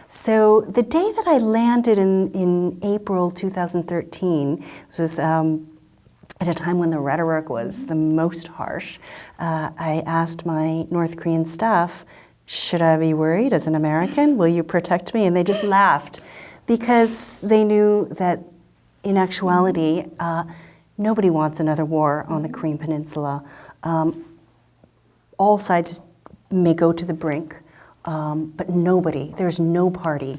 So the day that I landed in April 2013, this was at a time when the rhetoric was the most harsh, I asked my North Korean staff, should I be worried as an American? Will you protect me? And they just laughed because they knew that in actuality, nobody wants another war on the Korean Peninsula. All sides may go to the brink, but there's no party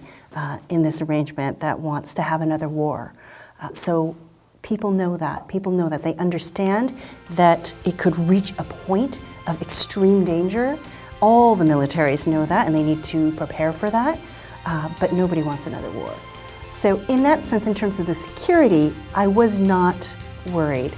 in this arrangement that wants to have another war. So people know that. They understand that it could reach a point of extreme danger. All the militaries know that, and they need to prepare for that, but nobody wants another war. So in that sense, in terms of the security, I was not worried.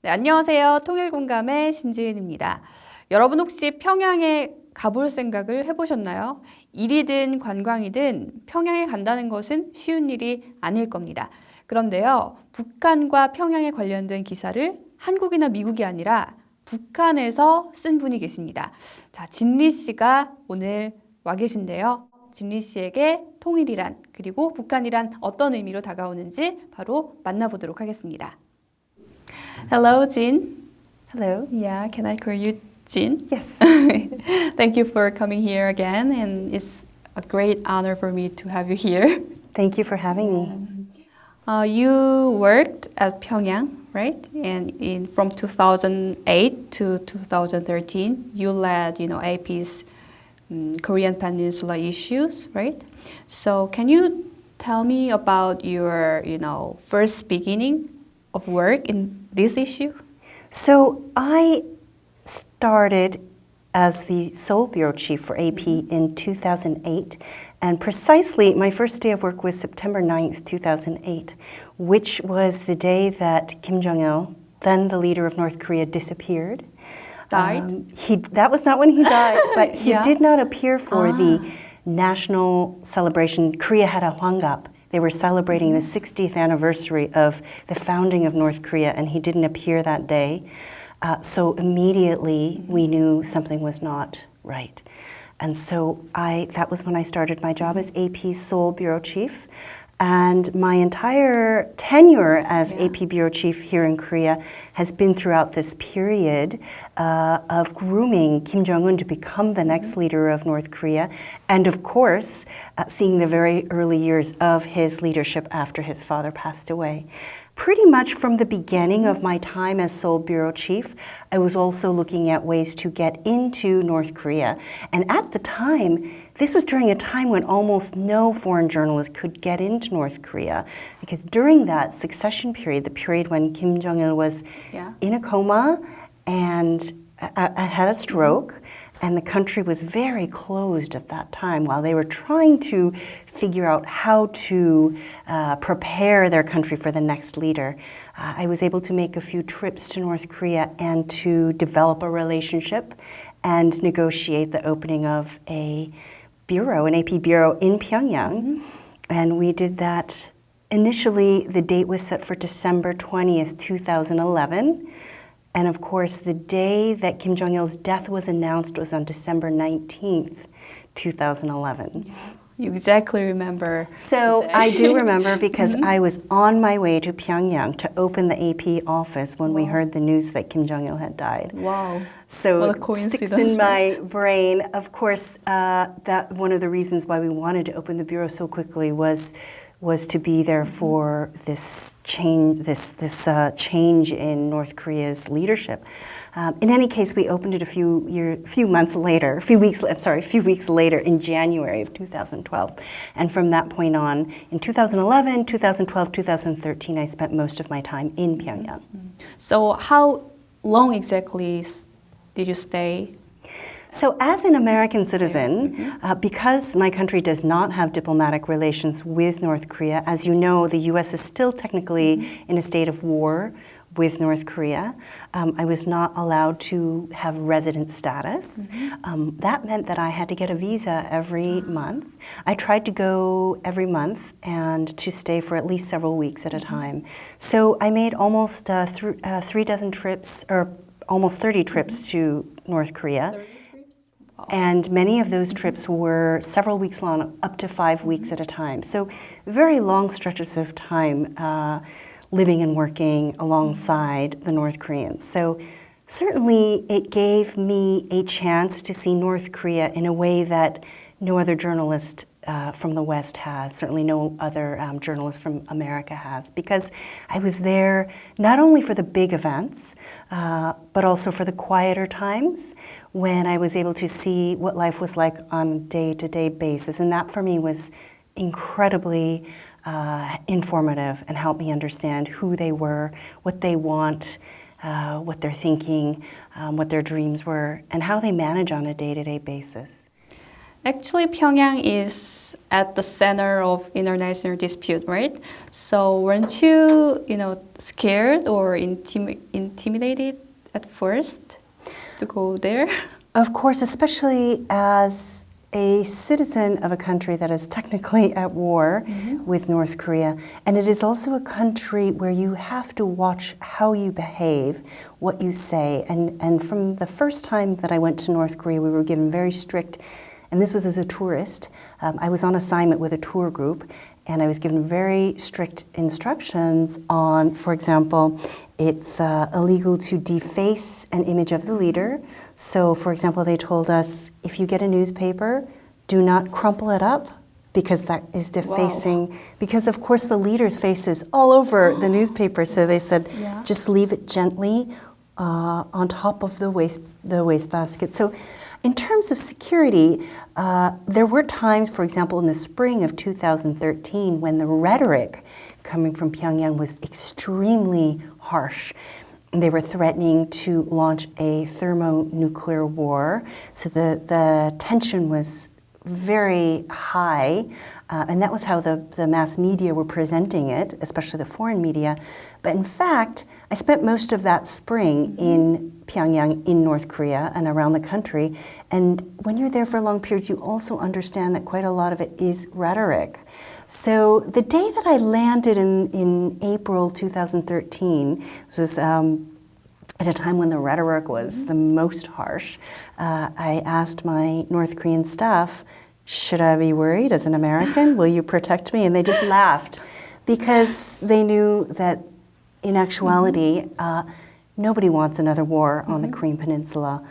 네, 안녕하세요. 통일공감의 신지은입니다. 여러분 혹시 평양에 가볼 생각을 해보셨나요? 일이든 관광이든 평양에 간다는 것은 쉬운 일이 아닐 겁니다. 그런데요, 북한과 평양에 관련된 기사를 한국이나 미국이 아니라 북한에서 쓴 분이 계십니다. 자, 진리 씨가 오늘 와 계신데요. 진리 씨에게 통일이란 그리고 북한이란 어떤 의미로 다가오는지 바로 만나보도록 하겠습니다. Hello, Jin. Hello. Yeah, can I call you Jin? Yes. Thank you for coming here again, and it's a great honor for me to have you here. Thank you for having me. You worked at Pyongyang, right? And from 2008 to 2013, you led, AP's Korean Peninsula issues, right? So can you tell me about your, first beginning of work in this issue? So I started as the Seoul Bureau Chief for AP in 2008, and precisely my first day of work was September 9th, 2008, which was the day that Kim Jong-il, then the leader of North Korea, disappeared. Died? That was not when he died, but he Yeah. did not appear for the national celebration. Korea had a Hwangap. They were celebrating the 60th anniversary of the founding of North Korea, and he didn't appear that day. So immediately we knew something was not right. And so that was when I started my job as AP's Seoul Bureau Chief. And my entire tenure as AP Bureau Chief here in Korea has been throughout this period of grooming Kim Jong-un to become the next leader of North Korea. And of course, seeing the very early years of his leadership after his father passed away. Pretty much from the beginning of my time as Seoul Bureau Chief, I was also looking at ways to get into North Korea. And at the time, this was during a time when almost no foreign journalist could get into North Korea. Because during that succession period, the period when Kim Jong-il was in a coma and had a stroke, and the country was very closed at that time while they were trying to figure out how to prepare their country for the next leader. I was able to make a few trips to North Korea and to develop a relationship and negotiate the opening of an AP bureau in Pyongyang. And we did that. Initially, the date was set for December 20th, 2011. And of course, the day that Kim Jong-il's death was announced was on December 19th, 2011. You exactly remember. So I do remember because I was on my way to Pyongyang to open the AP office when we heard the news that Kim Jong-il had died. Wow. So what a it coincidence. sticks in my brain. Of course, that one of the reasons why we wanted to open the bureau so quickly was to be there for this change, this change in North Korea's leadership. In any case, we opened it a few weeks later in January of 2012. And from that point on, in 2011, 2012, 2013, I spent most of my time in Pyongyang. So how long exactly did you stay? So as an American citizen, because my country does not have diplomatic relations with North Korea, as you know, the U.S. is still technically in a state of war with North Korea. I was not allowed to have resident status. That meant that I had to get a visa every month. I tried to go every month and to stay for at least several weeks at a time. So I made almost 3 dozen trips, or almost 30 trips to North Korea. 30 trips? Wow. And many of those trips were several weeks long, up to 5 weeks at a time. So very long stretches of time living and working alongside the North Koreans. So certainly it gave me a chance to see North Korea in a way that no other journalist from the West has, certainly no other journalist from America has, because I was there not only for the big events, but also for the quieter times when I was able to see what life was like on a day-to-day basis. And that for me was incredibly informative and helped me understand who they were, what they want, what they're thinking, what their dreams were, and how they manage on a day-to-day basis. Actually, Pyongyang is at the center of international dispute, right? So weren't you, scared or intimidated at first to go there? Of course, especially as a citizen of a country that is technically at war with North Korea. And it is also a country where you have to watch how you behave, what you say. And from the first time that I went to North Korea, we were given very strict, and this was as a tourist. I was on assignment with a tour group, and I was given very strict instructions on, for example, it's illegal to deface an image of the leader. So, for example, they told us, if you get a newspaper, do not crumple it up, because that is defacing. Wow. Because, of course, the leader's face is all over the newspaper. So they said, just leave it gently on top of the wastebasket. So in terms of security, there were times, for example, in the spring of 2013, when the rhetoric coming from Pyongyang was extremely harsh. They were threatening to launch a thermonuclear war. So the tension was very high, and that was how the mass media were presenting it, especially the foreign media. But in fact, I spent most of that spring in Pyongyang, in North Korea, and around the country. And when you're there for long periods, you also understand that quite a lot of it is rhetoric. So the day that I landed in April 2013, this was at a time when the rhetoric was the most harsh, I asked my North Korean staff, should I be worried as an American? Will you protect me? And they just laughed, because they knew that in actuality, nobody wants another war on the Korean Peninsula.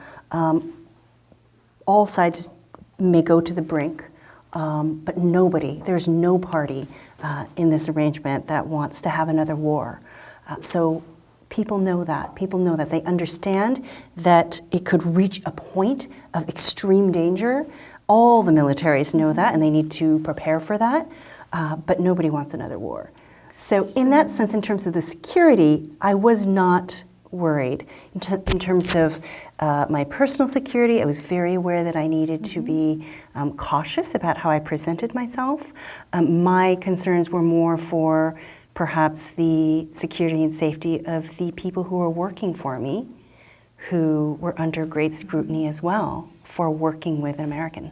All sides may go to the brink, but there's no party in this arrangement that wants to have another war. So people know that. People know that. They understand that it could reach a point of extreme danger. All the militaries know that, and they need to prepare for that. But nobody wants another war. So in that sense, in terms of the security, I was not worried. In terms of my personal security, I was very aware that I needed to be cautious about how I presented myself. My concerns were more for perhaps the security and safety of the people who were working for me, who were under great scrutiny as well for working with an American.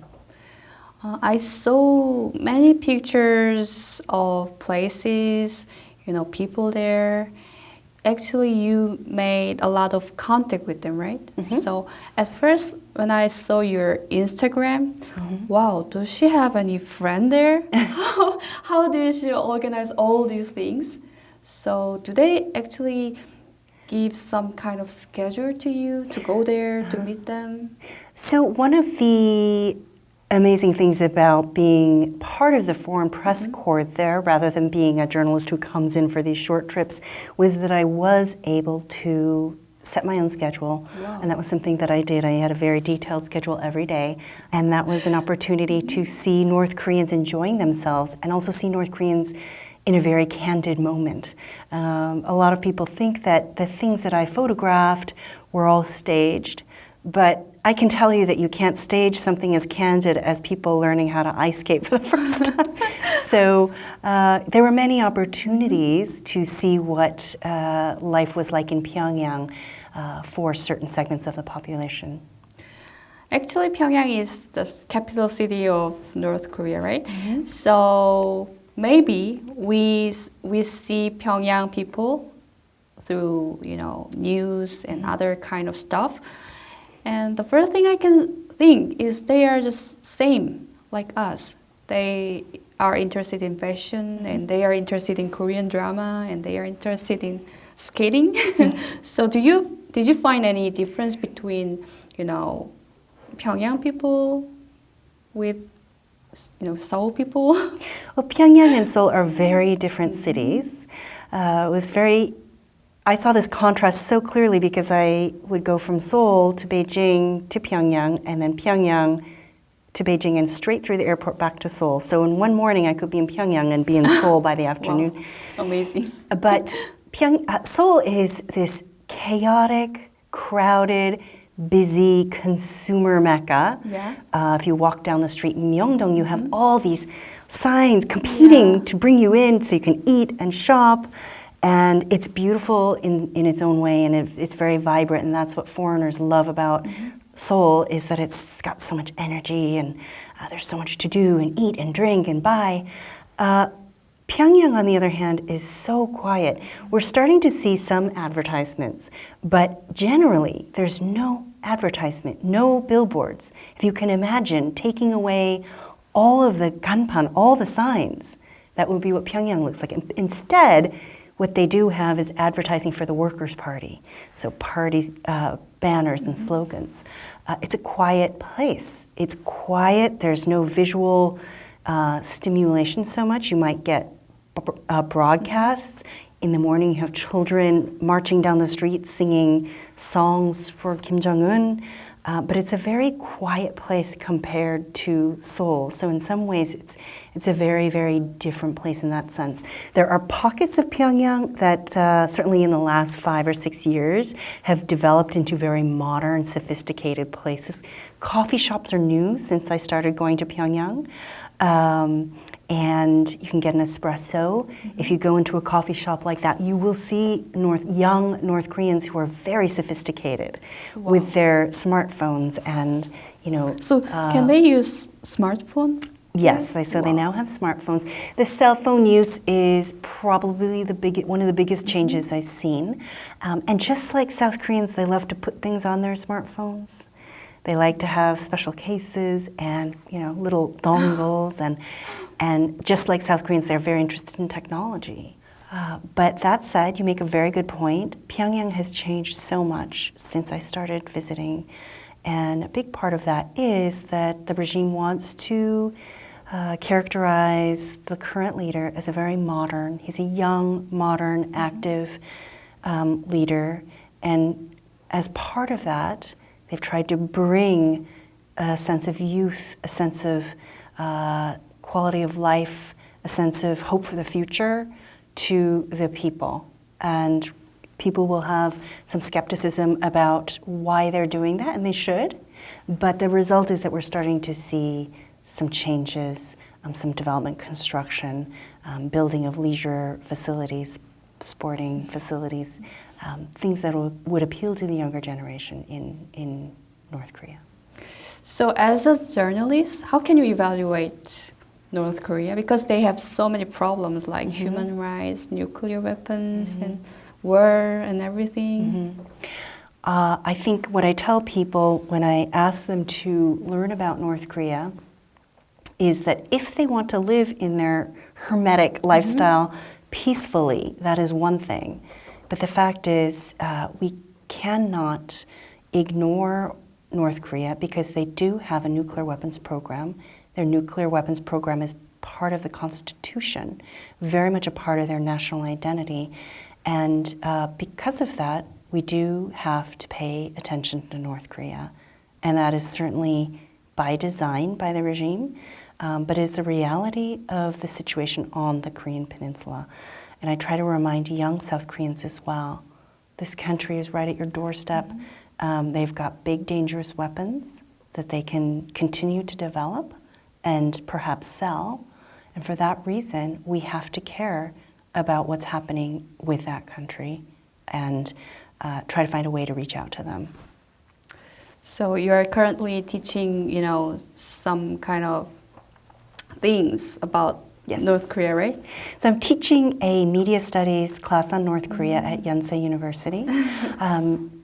I saw many pictures of places, people there. Actually, you made a lot of contact with them, right? So at first, when I saw your Instagram, wow, does she have any friend there? How did she organize all these things? So do they actually give some kind of schedule to you to go there, to meet them? So one of the amazing things about being part of the foreign press corps there, rather than being a journalist who comes in for these short trips, was that I was able to set my own schedule. Wow. And that was something that I did. I had a very detailed schedule every day, and that was an opportunity to see North Koreans enjoying themselves, and also see North Koreans in a very candid moment. A lot of people think that the things that I photographed were all staged, But I can tell you that you can't stage something as candid as people learning how to ice skate for the first time. So there were many opportunities to see what life was like in Pyongyang for certain segments of the population. Actually, Pyongyang is the capital city of North Korea, right? So maybe we see Pyongyang people through news and other kind of stuff. And the first thing I can think is they are just same like us. They are interested in fashion and they are interested in Korean drama and they are interested in skating. So did you find any difference between Pyongyang people with Seoul people? Well, Pyongyang and Seoul are very different cities. I saw this contrast so clearly because I would go from Seoul to Beijing to Pyongyang and then Pyongyang to Beijing and straight through the airport back to Seoul. So in one morning I could be in Pyongyang and be in Seoul by the afternoon. Wow. Amazing. But Seoul is this chaotic, crowded, busy consumer mecca. Yeah. If you walk down the street in Myeongdong, you have all these signs competing to bring you in so you can eat and shop. And it's beautiful in its own way, and it's very vibrant, and that's what foreigners love about Seoul, is that it's got so much energy, and there's so much to do, and eat, and drink, and buy. Pyongyang, on the other hand, is so quiet. We're starting to see some advertisements, but generally, there's no advertisement, no billboards. If you can imagine taking away all of the ganpan, all the signs, that would be what Pyongyang looks like. Instead, what they do have is advertising for the Workers' Party, so party banners and slogans. It's a quiet place. It's quiet. There's no visual stimulation so much. You might get broadcasts. In the morning, you have children marching down the street singing songs for Kim Jong-un. But it's a very quiet place compared to Seoul. So in some ways, it's a very, very different place in that sense. There are pockets of Pyongyang that certainly in the last 5 or 6 years have developed into very modern, sophisticated places. Coffee shops are new since I started going to Pyongyang. And you can get an espresso. If you go into a coffee shop like that, you will see young North Koreans who are very sophisticated with their smartphones and, So can they use smartphone? Yes, they now have smartphones. The cell phone use is probably one of the biggest changes I've seen. And just like South Koreans, they love to put things on their smartphones. They like to have special cases and little dongles and just like South Koreans, they're very interested in technology. But that said, you make a very good point. Pyongyang has changed so much since I started visiting, and a big part of that is that the regime wants to characterize the current leader as a very modern. He's a young, modern, active leader, and as part of that, they've tried to bring a sense of youth, a sense of quality of life, a sense of hope for the future to the people. And people will have some skepticism about why they're doing that, and they should. But the result is that we're starting to see some changes, some development construction, building of leisure facilities, sporting facilities, things that would appeal to the younger generation in North Korea. So as a journalist, how can you evaluate North Korea? Because they have so many problems like human rights, nuclear weapons, and war and everything. I think what I tell people when I ask them to learn about North Korea is that if they want to live in their hermetic lifestyle peacefully, that is one thing. But the fact is, we cannot ignore North Korea because they do have a nuclear weapons program. Their nuclear weapons program is part of the Constitution, very much a part of their national identity. And because of that, we do have to pay attention to North Korea. And that is certainly by design by the regime, but it's a reality of the situation on the Korean Peninsula. And I try to remind young South Koreans as well, this country is right at your doorstep. They've got big, dangerous weapons that they can continue to develop and perhaps sell. And for that reason, we have to care about what's happening with that country and try to find a way to reach out to them. So you are currently teaching, some kind of things about Yes. North Korea, right? So I'm teaching a media studies class on North Korea at Yonsei University.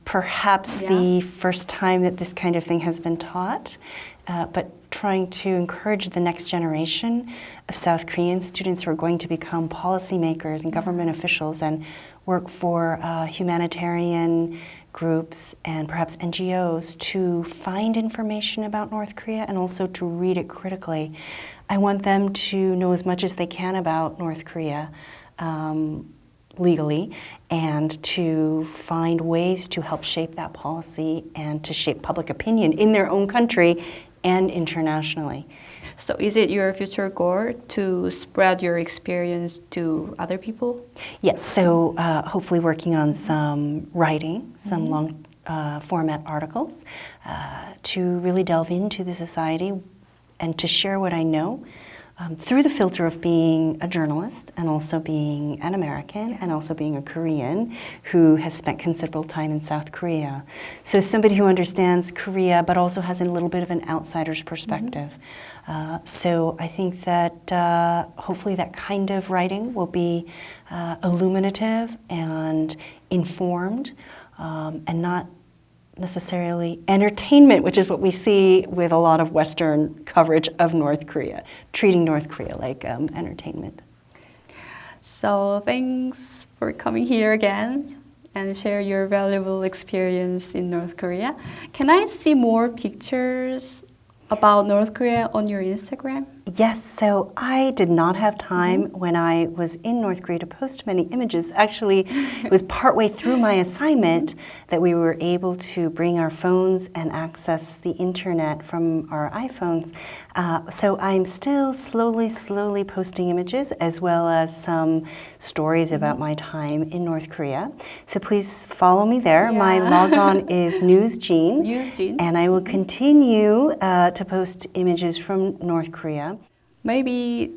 Perhaps the first time that this kind of thing has been taught, but trying to encourage the next generation of South Korean students who are going to become policymakers and government officials and work for humanitarian groups and perhaps NGOs to find information about North Korea and also to read it critically. I want them to know as much as they can about North Korea legally and to find ways to help shape that policy and to shape public opinion in their own country and internationally. So is it your future goal to spread your experience to other people? Yes, so hopefully working on some writing, some long format articles to really delve into the society and to share what I know through the filter of being a journalist and also being an American and also being a Korean who has spent considerable time in South Korea. So somebody who understands Korea but also has a little bit of an outsider's perspective. So I think that hopefully that kind of writing will be illuminative and informed and not necessarily entertainment, which is what we see with a lot of Western coverage of North Korea, treating North Korea like entertainment. So thanks for coming here again and share your valuable experience in North Korea. Can I see more pictures about North Korea on your Instagram? Yes, so I did not have time when I was in North Korea to post many images. Actually, it was partway through my assignment that we were able to bring our phones and access the internet from our iPhones. So I'm still slowly posting images as well as some stories about my time in North Korea. So please follow me there. My logon is NewsGene. And I will continue to post images from North Korea. Maybe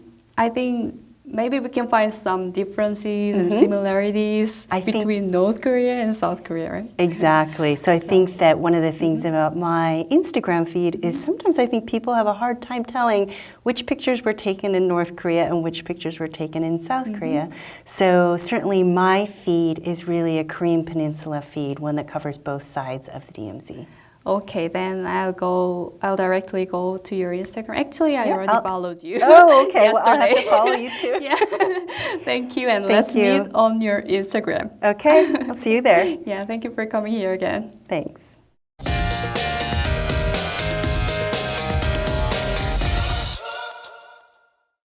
we can find some differences and similarities between North Korea and South Korea, right? Exactly. So I think that one of the things about my Instagram feed is sometimes I think people have a hard time telling which pictures were taken in North Korea and which pictures were taken in South Korea. So certainly my feed is really a Korean Peninsula feed, one that covers both sides of the DMZ. Okay, then I'll directly go to your Instagram. Actually, I already followed you. Oh, okay. Well, I'll have to follow you too. Yeah. Thank you, and let's meet on your Instagram. Okay, I'll see you there. Yeah, thank you for coming here again. Thanks.